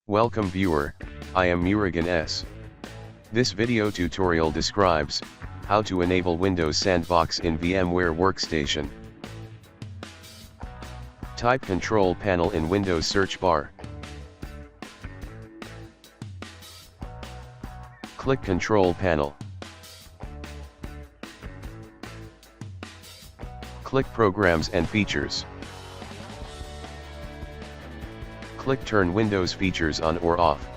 Welcome viewer, I am Murugan S. This video tutorial describes how to enable Windows Sandbox in VMware Workstation. Type Control Panel in Windows search bar. Click Control Panel. Click Programs and Features. Click Turn Windows features on or off.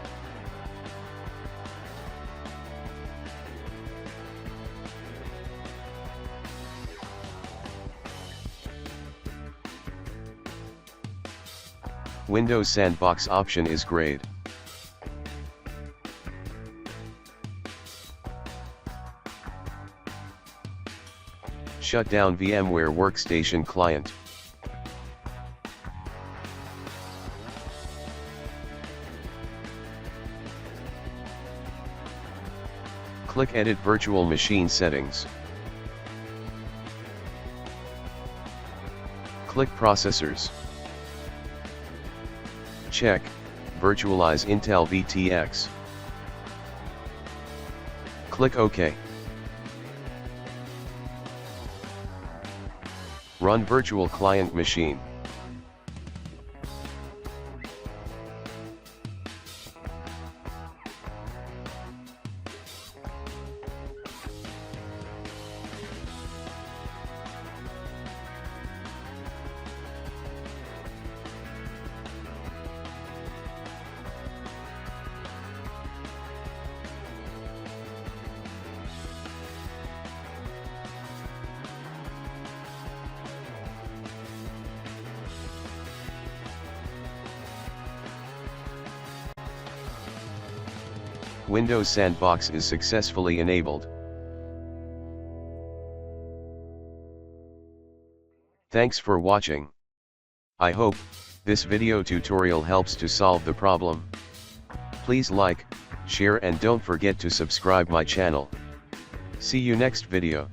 Windows Sandbox option is grayed. Shut down VMware Workstation client. Click Edit Virtual Machine Settings. Click Processors. Check Virtualize Intel VTX. Click OK. Run Virtual Client Machine. Windows Sandbox is successfully enabled. Thanks for watching. I hope this video tutorial helps to solve the problem. Please like, share and don't forget to subscribe my channel. See you next video.